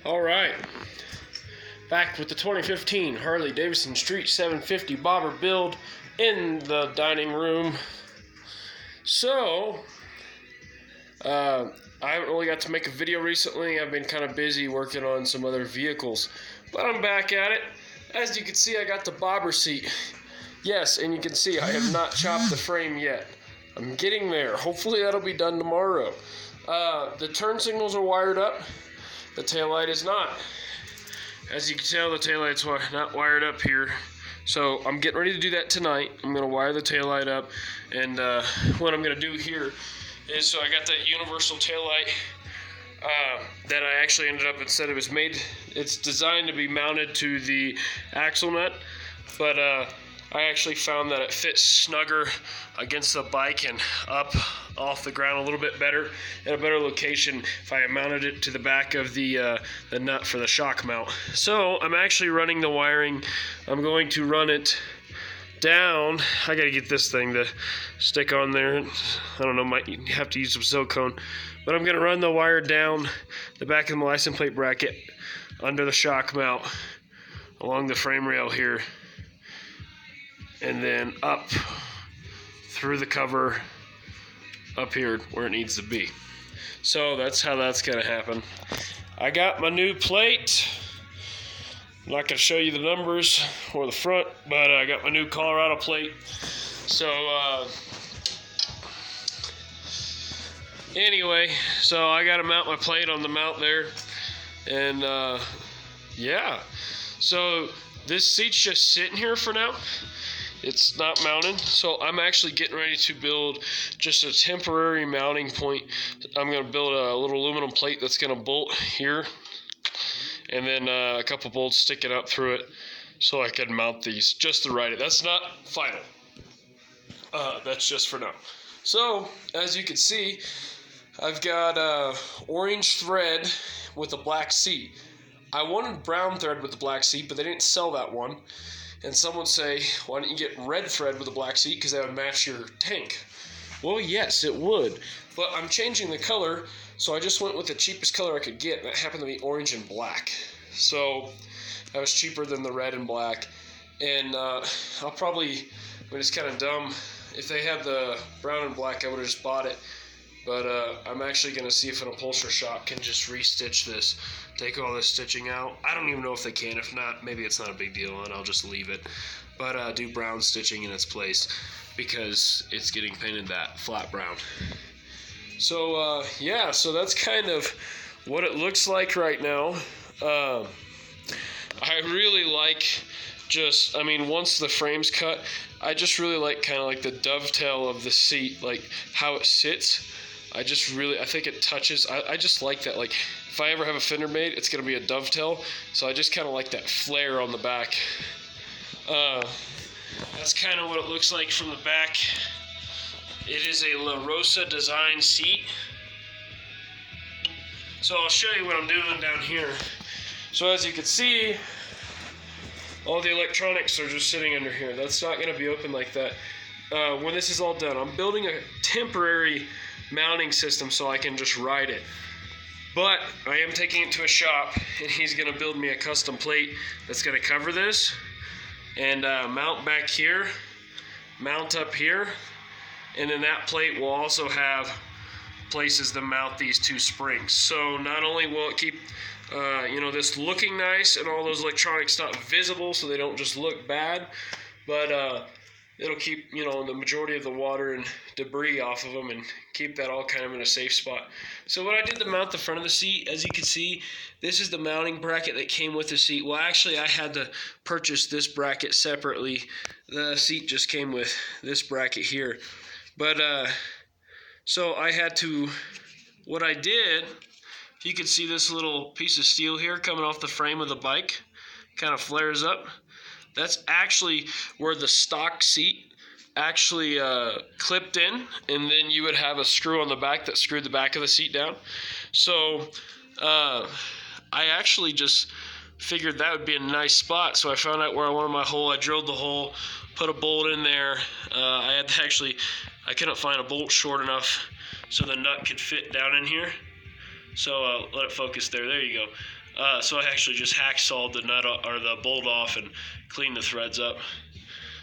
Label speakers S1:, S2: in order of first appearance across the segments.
S1: All right, back with the 2015 Harley-Davidson Street 750 bobber build in the dining room. So, I haven't really got to make a video recently. I've been kind of busy working on some other vehicles, but I'm back at it. As you can see, I got the bobber seat. Yes, and you can see I have not chopped the frame yet. I'm getting there. Hopefully that'll be done tomorrow. The turn signals are wired up. The taillight is not. As you can tell, the taillight's not wired up here. So I'm getting ready to do that tonight. I'm going to wire the taillight up. And what I'm going to do here is, so I got that universal taillight that I actually ended up, instead of it's designed to be mounted to the axle nut. But I actually found that it fits snugger against the bike and up off the ground a little bit better, in a better location if I mounted it to the back of the nut for the shock mount. So I'm actually running the wiring. I'm going to run it down. I gotta get this thing to stick on there. I don't know, might have to use some silicone. But I'm gonna run the wire down the back of the license plate bracket under the shock mount along the frame rail here, and then up through the cover up here where it needs to be. So that's how that's gonna happen. I got my new plate. I'm not gonna show you the numbers or the front, but I got my new Colorado plate. So anyway, so I gotta mount my plate on the mount there, and yeah. So this seat's just sitting here for now. It's not mounted, so I'm actually getting ready to build just a temporary mounting point. I'm going to build a little aluminum plate that's going to bolt here, and then a couple bolts sticking up through it so I can mount these just to ride it. That's not final. That's just for now. So, as you can see, I've got orange thread with a black seat. I wanted brown thread with the black seat, but they didn't sell that one. And some would say, why don't you get red thread with a black seat, because that would match your tank? Well, yes, it would. But I'm changing the color, so I just went with the cheapest color I could get, and that happened to be orange and black. So that was cheaper than the red and black. And I mean, it's kind of dumb. If they had the brown and black, I would have just bought it. But I'm actually going to see if an upholsterer shop can just restitch this, take all this stitching out. I don't even know if they can. If not, maybe it's not a big deal and I'll just leave it. But do brown stitching in its place because it's getting painted that flat brown. So yeah, so that's kind of what it looks like right now. I really like once the frame's cut, I just really like kind of like the dovetail of the seat, like how it sits. I think it touches. I just like that. Like, if I ever have a fender made, it's going to be a dovetail. So I just kind of like that flare on the back. That's kind of what it looks like from the back. It is a La Rosa design seat. So I'll show you what I'm doing down here. So as you can see, all the electronics are just sitting under here. That's not going to be open like that. When this is all done, I'm building a temporary mounting system so I can just ride it. But I am taking it to a shop, and he's going to build me a custom plate that's going to cover this and mount back here, mount up here, and then that plate will also have places to mount these two springs. So not only will it keep this looking nice and all those electronics not visible so they don't just look bad, but it'll keep, the majority of the water and debris off of them and keep that all kind of in a safe spot. So what I did to mount the front of the seat, as you can see, this is the mounting bracket that came with the seat. Well, actually, I had to purchase this bracket separately. The seat just came with this bracket here. But, so what I did, if you can see this little piece of steel here coming off the frame of the bike, kind of flares up. That's actually where the stock seat actually clipped in, and then you would have a screw on the back that screwed the back of the seat down. So I actually just figured that would be a nice spot. So I found out where I wanted my hole. I drilled the hole, put a bolt in there. I couldn't find a bolt short enough so the nut could fit down in here. So let it focus there. There you go. So I actually just hacksawed the nut or the bolt off and cleaned the threads up.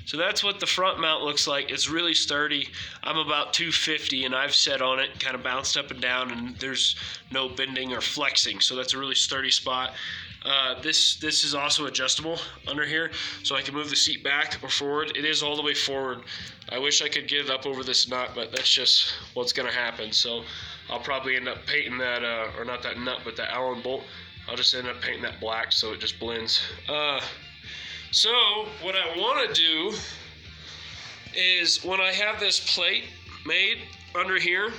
S1: So that's what the front mount looks like. It's really sturdy. I'm about 250 and I've sat on it, kind of bounced up and down, and there's no bending or flexing. So that's a really sturdy spot. This is also adjustable under here, so I can move the seat back or forward. It is all the way forward. I wish I could get it up over this nut, but that's just what's going to happen. So I'll probably end up painting that, or not that nut, but that Allen bolt. I'll just end up painting that black so it just blends. So what I want to do is, when I have this plate made under here,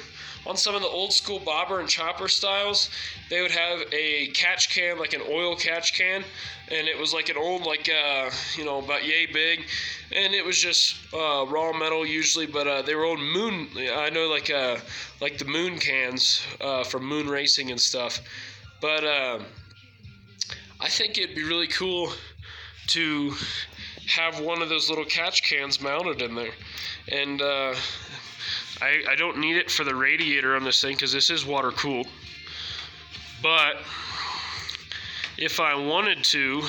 S1: on some of the old school bobber and chopper styles, they would have a catch can, like an oil catch can, and it was like an old, like, about yay big, and it was just raw metal usually, but they were old moon, I know, like the moon cans from moon racing and stuff. But I think it'd be really cool to have one of those little catch cans mounted in there. And I don't need it for the radiator on this thing because this is water cooled. But if I wanted to,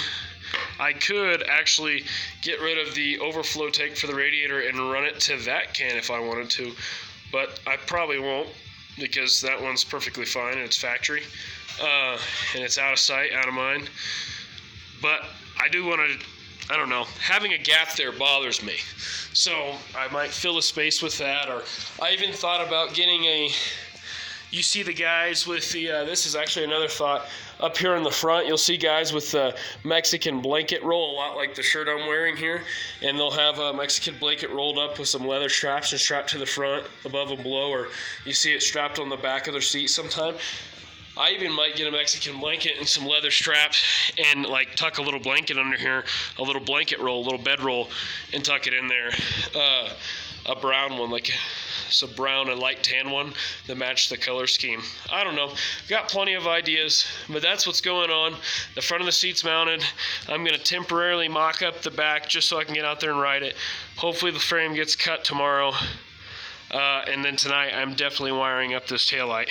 S1: I could actually get rid of the overflow tank for the radiator and run it to that can if I wanted to. But I probably won't, because that one's perfectly fine and it's factory. And it's out of sight, out of mind. But I do want to, I don't know, having a gap there bothers me. So I might fill a space with that, or I even thought about getting you see the guys with the, this is actually another thought, up here in the front, you'll see guys with the Mexican blanket roll, a lot like the shirt I'm wearing here, and they'll have a Mexican blanket rolled up with some leather straps and strapped to the front, above and below, or you see it strapped on the back of their seat sometime. I even might get a Mexican blanket and some leather straps and like tuck a little blanket under here, a little blanket roll, a little bed roll, and tuck it in there. A brown one, like some brown and light tan one that match the color scheme. I don't know. Got plenty of ideas, but that's what's going on. The front of the seat's mounted. I'm going to temporarily mock up the back just so I can get out there and ride it. Hopefully the frame gets cut tomorrow. And then tonight I'm definitely wiring up this taillight.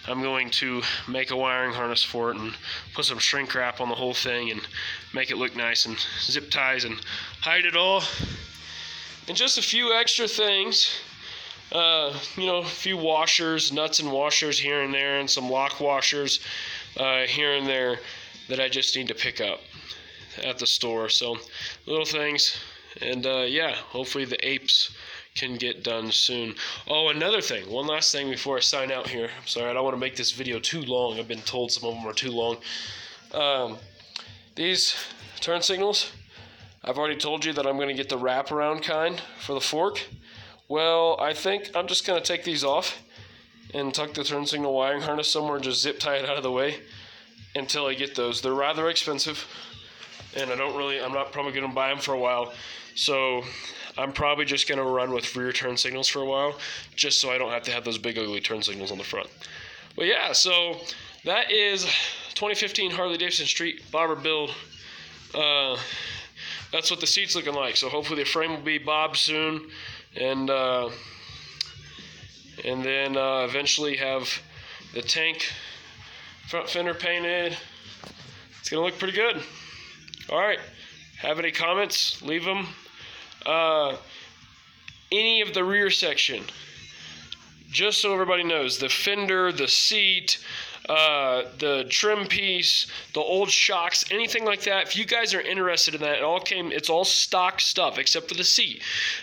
S1: I'm going to make a wiring harness for it and put some shrink wrap on the whole thing and make it look nice, and zip ties and hide it all. And just a few extra things, a few washers, nuts and washers here and there, and some lock washers here and there that I just need to pick up at the store. So little things, and yeah, hopefully the apes can get done soon. Oh, another thing, one last thing before I sign out here. I'm sorry, I don't want to make this video too long. I've been told some of them are too long. These turn signals, I've already told you that I'm going to get the wraparound kind for the fork. Well, I think I'm just going to take these off and tuck the turn signal wiring harness somewhere and just zip tie it out of the way until I get those. They're rather expensive, and I'm not probably going to buy them for a while. So I'm probably just going to run with rear turn signals for a while, just so I don't have to have those big ugly turn signals on the front. But yeah, so that is 2015 Harley-Davidson Street bobber build. That's what the seat's looking like. So hopefully the frame will be bobbed soon, and then eventually have the tank front fender painted. It's going to look pretty good. All right. Have any comments? Leave them. Any of the rear section, just so everybody knows, the fender, the seat, the trim piece, the old shocks, anything like that, if you guys are interested in that, it's all stock stuff except for the seat.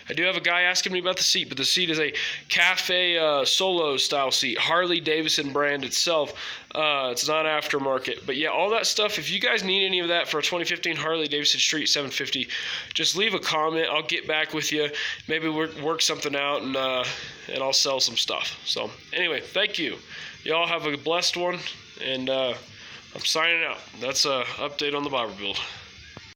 S1: I do have a guy asking me about the seat, but the seat is a Cafe Solo style seat, Harley Davidson brand itself. It's not aftermarket. But yeah, all that stuff, if you guys need any of that for a 2015 Harley Davidson Street 750, just leave a comment. I'll get back with you. Maybe work something out, and I'll sell some stuff. So anyway, thank you. Y'all have a blessed one, and I'm signing out. That's an update on the bobber build.